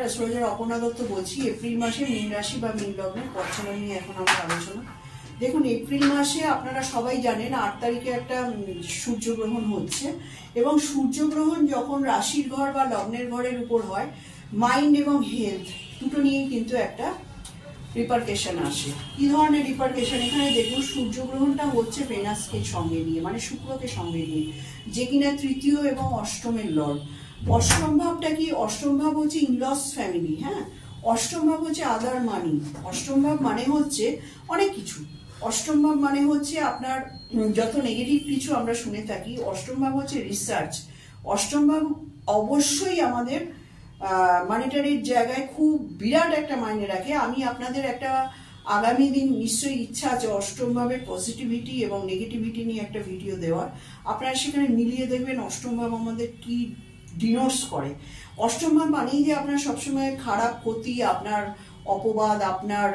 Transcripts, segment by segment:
Astrologer Aparna Dutta বলছি। April মাসে মীন রাশি বা মীন লগ্নের পথচলা নিয়ে এখন আমার আলোচনা। দেখুন, এপ্রিল মাসে আপনারা সবাই জানেন 8 তারিখে একটা সূর্যগ্রহণ হচ্ছে, এবং সূর্যগ্রহণ যখন রাশির ঘর বা লগ্নের ঘরের উপর হয়, মাইন্ড এবং হেলথ দুটো নিয়েই কিন্তু একটা রিপারকেশন আসে। কি ধরনের রিপারকেশন? এখানে দেখুন, সূর্যগ্রহণটা হচ্ছে ভেনাসকে সঙ্গে নিয়ে, মানে শুক্রকে সঙ্গে নিয়ে, যে কিনা তৃতীয় এবং অষ্টমের লর্ড। অষ্টম ভাবটা কি? অষ্টম ভাব হচ্ছে ইনলস ফ্যামিলি। হ্যাঁ, অষ্টম ভাব হচ্ছে আদার মানি। অষ্টম ভাব মানে হচ্ছে অনেক কিছু। অষ্টম ভাব মানে হচ্ছে আপনার যত নেগেটিভ কিছু আমরা শুনে থাকি। অষ্টম ভাব হচ্ছে রিসার্চ। অষ্টম ভাব অবশ্যই আমাদের মনিটারির জায়গায় খুব বিরাট একটা মাইনে রাখে। আমি আপনাদের একটা আগামী দিন নিশ্চয়ই ইচ্ছা আছে অষ্টম ভাবের পজিটিভিটি এবং নেগেটিভিটি নিয়ে একটা ভিডিও দেওয়ার। আপনারা সেখানে মিলিয়ে দেখবেন অষ্টম ভাব আমাদের কি ডিনোটস করে। অষ্টম ভাব মানেই যে আপনার সবসময় খারাপ, ক্ষতি, আপনার অপবাদ, আপনার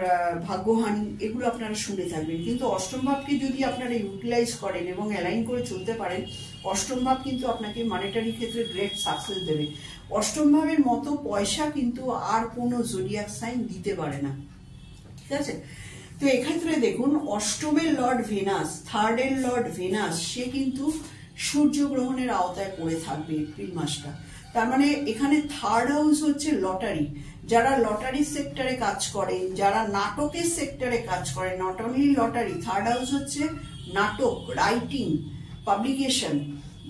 ভাগ্যহানি, এগুলো আপনারা শুনে থাকবেন। কিন্তু অষ্টম ভাবকে যদি আপনারা ইউটিলাইজ করেন এবং অ্যালাইন করে চলতে পারেন, অষ্টম ভাব কিন্তু আপনাকে মনিটারি ক্ষেত্রে গ্রেট সাকসেস দেবে। অষ্টম ভাবের মতো পয়সা কিন্তু আর কোনো জোডিয়াক সাইন দিতে পারে না, ঠিক আছে? তো এক্ষেত্রে দেখুন, অষ্টমের লর্ড ভেনাস, থার্ডের লর্ড ভেনাস, সে কিন্তু সূর্যগ্রহণের আওতায় পড়ে থাকবে এপ্রিল মাসটা। তার মানে এখানে থার্ড হাউস হচ্ছে লটারি। যারা লটারি সেক্টরে কাজ করেন, যারা নাটকের সেক্টরে কাজ করেন, not only lottery, third house হচ্ছে নাটক, রাইটিং, পাবলিকেশন,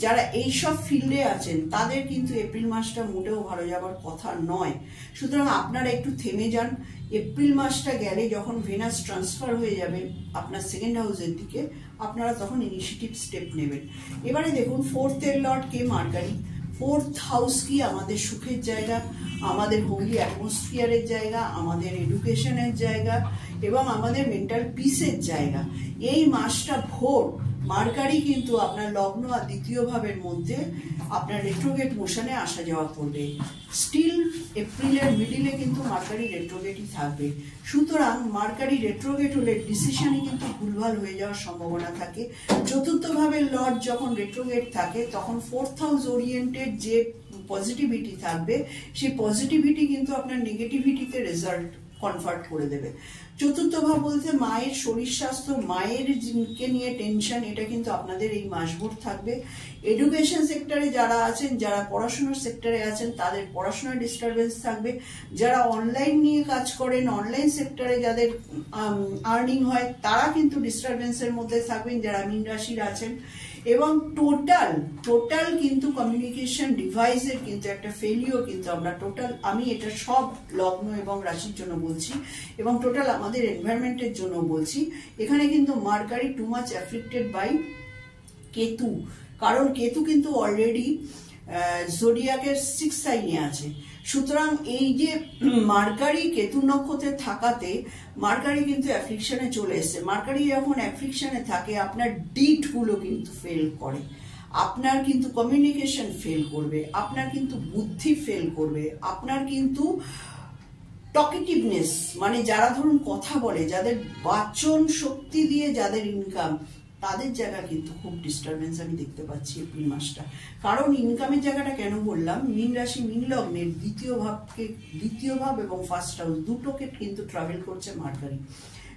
যারা এইসব ফিল্ডে আছেন তাদের কিন্তু এপ্রিল মাসটা মোটেও ভালো যাবার কথা নয়। সুতরাং আপনারা একটু থেমে যান। এপ্রিল মাসটা গেলে যখন ভেনাস ট্রান্সফার হয়ে যাবে আপনার সেকেন্ড হাউসের দিকে, আপনারা তখন ইনিশিয়েটিভ স্টেপ নেবেন। এবারে দেখুন, ফোর্থের লর্ড কে মার্কারি। ফোর্থ হাউস কি? আমাদের সুখের জায়গা, আমাদের হোলি অ্যাটমসফিয়ারের জায়গা, আমাদের এডুকেশনের জায়গা এবং আমাদের মেন্টাল পিসের জায়গা। এই মাসটা ভোর মার্কারি কিন্তু আপনার লগ্ন আর দ্বিতীয় ভাবের মধ্যে আপনার রেট্রোগেট মোশনে আসা যাওয়া করবে। স্টিল এপ্রিলের মিডিলে কিন্তু মার্কারি রেট্রোগেটই থাকবে। সুতরাং মার্কারি রেট্রোগেট হলে ডিসিশনে কিন্তু ভুলভাল হয়ে যাওয়ার সম্ভাবনা থাকে। চতুর্থ ভাবের লর্ড যখন রেট্রোগেট থাকে তখন ফোর্থ হাউস ওরিয়েন্টেড যে পজিটিভিটি থাকবে, সেই পজিটিভিটি কিন্তু আপনার নেগেটিভিটিতে রেজাল্ট কনভার্ট করে দেবে। চতুর্থ ভাব বলতে মায়ের শরীর স্বাস্থ্য, মায়ের কে নিয়ে টেনশন, এটা কিন্তু আপনাদের এই মাসভর থাকবে। এডুকেশন সেক্টরে যারা আছেন, যারা পড়াশোনার সেক্টরে আছেন, তাদের পড়াশোনার ডিস্টারবেন্স থাকবে। যারা অনলাইন নিয়ে কাজ করেন, অনলাইন সেক্টরে যাদের আর্নিং হয়, তারা কিন্তু ডিস্টারবেন্সের মধ্যে থাকবেন, যারা মীন রাশির আছেন। এবং টোটাল কিন্তু কমিউনিকেশন ডিভাইসের কিন্তু একটা ফেলিওর কিন্তু আমরা আমি এটা সব লগ্ন এবং রাশির জন্য বলছি এবং টোটাল আমাদের এনভায়রনমেন্টের জন্য বলছি। এখানে কিন্তু Mercury too much afflicted by Ketu, কারণ কেতু কিন্তু অলরেডি জোডিয়াকের 6 সাইনে আছে। সুতরাং এই যে মার্কারি কেতু নক্ষত্রে থাকাতে মার্কারি কিন্তু অ্যাফ্লিকশনে চলে এসছে। মার্কারি যখন অ্যাফ্লিকশনে থাকে আপনার ডিট গুলো কিন্তু ফেল করে, আপনার কিন্তু কমিউনিকেশন ফেল করবে, আপনার কিন্তু বুদ্ধি ফেল করবে, আপনার কিন্তু টকেটিভনেস, মানে যারা ধরুন কথা বলে, যাদের বাচন শক্তি দিয়ে যাদের ইনকাম, তাদের জায়গা কিন্তু খুব ডিস্টারবেন্স আমি দেখতে পাচ্ছি এপ্রিল মাসটা। কারণ ইনকামের জায়গাটা কেন বললাম, মীন রাশি মীন লগ্নের দ্বিতীয় ভাব এবং ফার্স্ট হাউস দুটোকে কিন্তু ট্রাভেল করছে মার্কারি।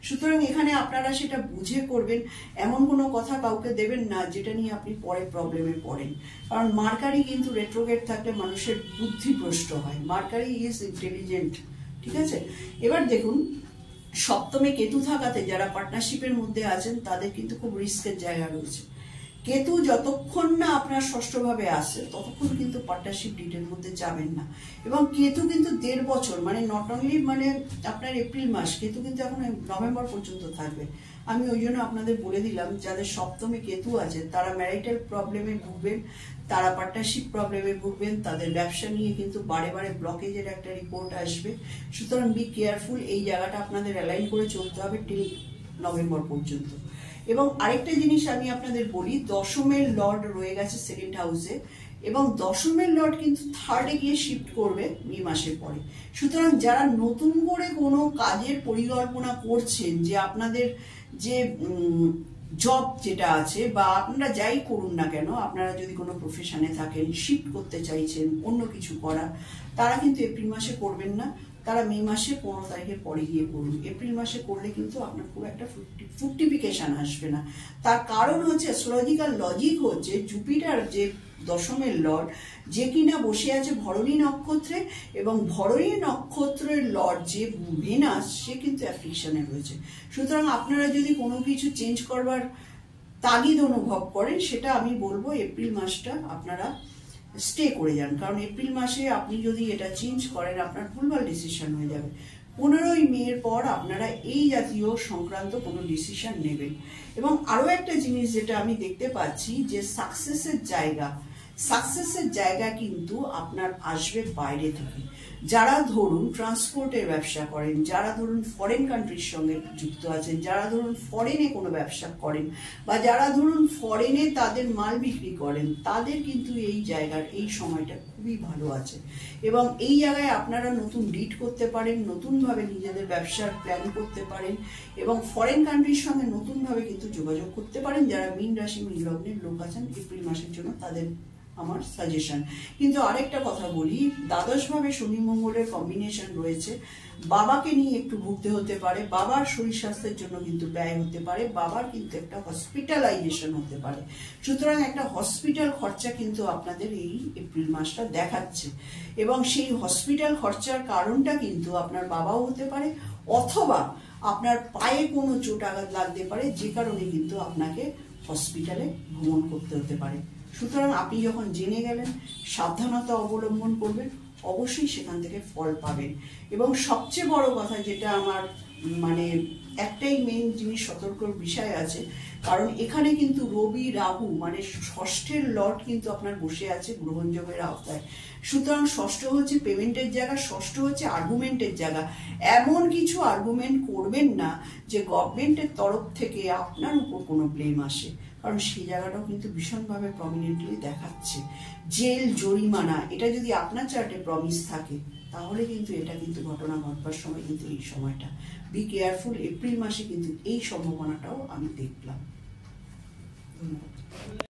সুতরাং এখানে আপনারা সেটা বুঝে করবেন। এমন কোনো কথা কাউকে দেবেন না যেটা নিয়ে আপনি পরে প্রবলেমে পড়েন, কারণ মার্কারি কিন্তু রেট্রোগেট থাকলে মানুষের বুদ্ধি ভ্রষ্ট হয়। মার্কারি ইজ ইন্টেলিজেন্ট, ঠিক আছে? এবার দেখুন, সপ্তমে কেতু থাকাতে যারা পার্টনারশিপের মধ্যে আছেন তাদের কিন্তু খুব রিস্কের জায়গা রয়েছে। কেতু যতক্ষণ না আপনার ষষ্ঠভাবে আসে ততক্ষণ কিন্তু পার্টনারশিপ ডিটের মধ্যে যাবেন না। এবং কেতু কিন্তু 1.5 বছর, মানে নট অনলি মানে আপনার এপ্রিল মাস, কেতু কিন্তু এখন নভেম্বর পর্যন্ত থাকবে। আমি ওই জন্য আপনাদের বলে দিলাম, যাদের সপ্তমে কেতু আছে তারা ম্যারিটাল প্রবলেমে ভুগবেন, তারা পার্টনারশিপ প্রবলেমে ভুগবেন, তাদের ব্যবসা নিয়ে কিন্তু বারে বারে ব্লকেজের একটা রিপোর্ট আসবে। সুতরাং বি কেয়ারফুল, এই জায়গাটা আপনাদের অ্যালাইন করে চলতে হবে টিল নভেম্বর পর্যন্ত। এবং আরেকটা জিনিস আমি আপনাদের বলি, দশমের লর্ড রয়ে গেছে সেকেন্ড হাউসে এবং দশমের লর্ড কিন্তু থার্ডে গিয়ে শিফট করবে মে মাসের পরে। সুতরাং যারা নতুন করে কোনো কাজের পরিকল্পনা করছেন, যে আপনাদের যে জব যেটা আছে বা আপনারা যাই করুন না কেন, আপনারা যদি কোনো প্রফেশনে থাকেন, শিফট করতে চাইছেন অন্য কিছু করা, তারা কিন্তু এপ্রিল মাসে করবেন না, তারা মে মাসে 15 তারিখের পরে গিয়ে করুন। এপ্রিল মাসে করলে কিন্তু আপনার খুব একটা ফ্রুটিফিকেশন আসবে না। তার কারণ হচ্ছে অ্যাস্ট্রোলজিক্যাল লজিক হচ্ছে জুপিটার যে দশমের লর্ড, যে কিনা বসে আছে ভরণী নক্ষত্রে, এবং ভরণী নক্ষত্রের লর্ড যে ভেনাস, সে কিন্তু অ্যাফ্লিকশনে রয়েছে। সুতরাং আপনারা যদি কোনো কিছু চেঞ্জ করবার তাগিদ অনুভব করেন, সেটা আমি বলবো এপ্রিল মাসটা আপনারা স্টে করে যান। কারণ এপ্রিল মাসে আপনি যদি এটা চেঞ্জ করেন, আপনার ভুলভাল ডিসিশন হয়ে যাবে। 15ই মের পর আপনারা এই জাতীয় সংক্রান্ত কোনো ডিসিশন নেবেন। এবং আরো একটা জিনিস যেটা আমি দেখতে পাচ্ছি, যে সাকসেসের জায়গা কিন্তু আপনার আসবে বাইরে থেকে। যারা ধরুন ট্রান্সপোর্টের ব্যবসা করেন, যারা ধরুন ফরেন কান্ট্রির সঙ্গে যুক্ত আছেন, যারা ধরুন ফরেনে কোনো ব্যবসা করেন, বা যারা ধরুন ফরেনে তাদের মাল বিক্রি করেন, তাদের কিন্তু এই জায়গার এই সময়টা খুবই ভালো আছে। এবং এই জায়গায় আপনারা নতুন ডিড করতে পারেন, নতুনভাবে নিজেদের ব্যবসার প্ল্যান করতে পারেন, এবং ফরেন কান্ট্রির সঙ্গে নতুনভাবে কিন্তু যোগাযোগ করতে পারেন। যারা মীন রাশি মীন লগ্নের লোক আছেন, এপ্রিল মাসের জন্য তাদের আমার সাজেশন। কিন্তু আরেকটা কথা বলি, দ্বাদশ ভাবে শনি মঙ্গলের কম্বিনেশন রয়েছে, বাবাকে নিয়ে একটু ভুগতে হতে পারে, বাবার শরীর স্বাস্থ্যের জন্য কিন্তু ব্যয় হতে পারে, বাবার কিন্তু একটা হসপিটালাইজেশন হতে পারে। সুতরাং একটা হসপিটাল খরচা কিন্তু আপনাদের এই এপ্রিল মাসটা দেখাচ্ছে, এবং সেই হসপিটাল খরচার কারণটা কিন্তু আপনার বাবাও হতে পারে, অথবা আপনার পায়ে কোনো চোট আঘাত লাগতে পারে, যে কারণে কিন্তু আপনাকে হসপিটালে ভ্রমণ করতে হতে পারে। সুতরাং আপনি যখন জেনে গেলেন, সাবধানতা অবলম্বন করবেন, অবশ্যই সেখান থেকে ফল পাবেন। এবং সবচেয়ে বড় কথা যেটা আমার মানে একটাই মেইন জিনিস সতর্কর বিষয় আছে, কারণ এখানে কিন্তু রবি রাহু মানে ষষ্ঠের লর্ড কিন্তু আপনার বসে আছে গ্রহণযোগের আওতায়। সুতরাং ষষ্ঠ হচ্ছে পেমেন্টের জায়গা, ষষ্ঠ হচ্ছে আর্গুমেন্টের জায়গা। এমন কিছু আর্গুমেন্ট করবেন না যে গভর্নমেন্টের তরফ থেকে আপনার উপর কোনো ব্লেম আসে, কারণ সেই জায়গাটাও কিন্তু ভীষণভাবে প্রমিনেন্টলি দেখাচ্ছে। জেল, জরিমানা, এটা যদি আপনার চার্টে প্রমিস থাকে, তাহলে কিন্তু এটা কিন্তু ঘটনা ঘটবার সময় কিন্তু এই সময়টা বি কেয়ারফুল। এপ্রিল মাসে কিন্তু এই সম্ভাবনাটাও আমি দেখলাম। ধন্যবাদ।